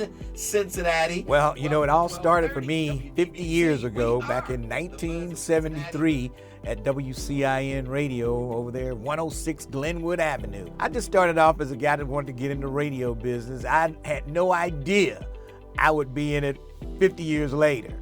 in Cincinnati. Well, you know, it all started for me 50 years ago, back in 1973 at WCIN Radio over there, 106 Glenwood Avenue. I just started off as a guy that wanted to get into radio business. I had no idea I would be in it 50 years later.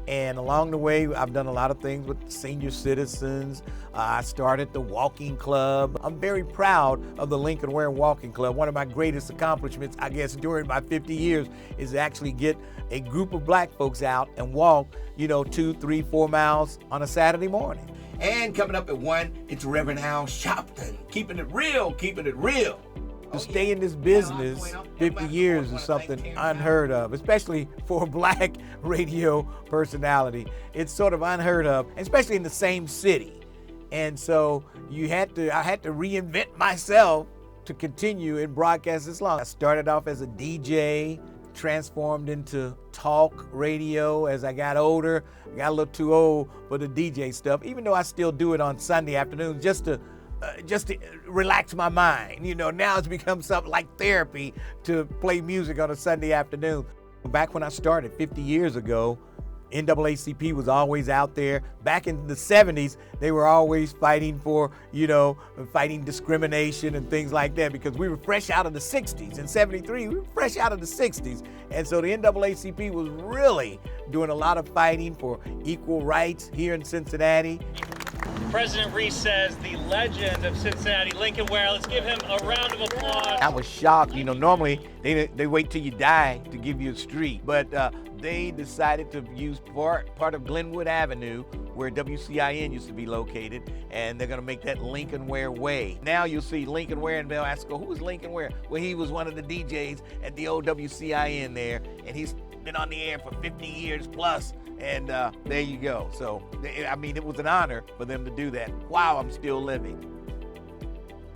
And along the way, I've done a lot of things with senior citizens. I started the walking club. I'm very proud of the Lincoln Ware Walking Club. One of my greatest accomplishments, I guess, during my 50 years is to actually get a group of black folks out and walk, 2, 3, 4 miles on a Saturday morning. And coming up at 1, it's Reverend Al Sharpton. Keeping it real, keeping it real. To stay in this business 50 years is something unheard of, especially for a black radio personality. It's sort of unheard of, especially in the same city. And so I had to reinvent myself to continue in broadcast this long. I started off as a DJ, transformed into talk radio as I got older. I got a little too old for the DJ stuff, even though I still do it on Sunday afternoons just to relax my mind. Now it's become something like therapy to play music on a Sunday afternoon. Back when I started 50 years ago, NAACP was always out there. Back in the 70s, they were always fighting for, fighting discrimination and things like that, because we were fresh out of the 60s. In 73, we were fresh out of the 60s. And so the NAACP was really doing a lot of fighting for equal rights here in Cincinnati. President Reese says the legend of Cincinnati, Lincoln Ware. Let's give him a round of applause. I was shocked. Normally they wait till you die to give you a street, but they decided to use part of Glenwood Avenue, where WCIN used to be located, and they're going to make that Lincoln Ware Way. Now you'll see Lincoln Ware, and they'll ask, who was Lincoln Ware? Well, he was one of the DJs at the old WCIN there, and he's been on the air for 50 years plus. And there you go. So, it was an honor for them to do that while I'm still living.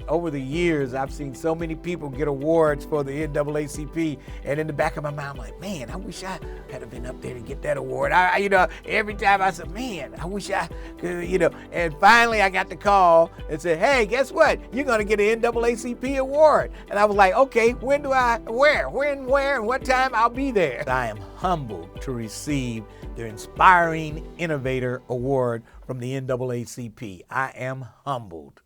Over the years, I've seen so many people get awards for the NAACP, and in the back of my mind, I'm like, man, I wish I had been up there to get that award. Every time I said, man, I wish I could, And finally, I got the call and said, hey, guess what? You're going to get an NAACP award. And I was like, okay, when, where, and what time? I'll be there. I am humbled to receive the Inspiring Innovator Award from the NAACP. I am humbled.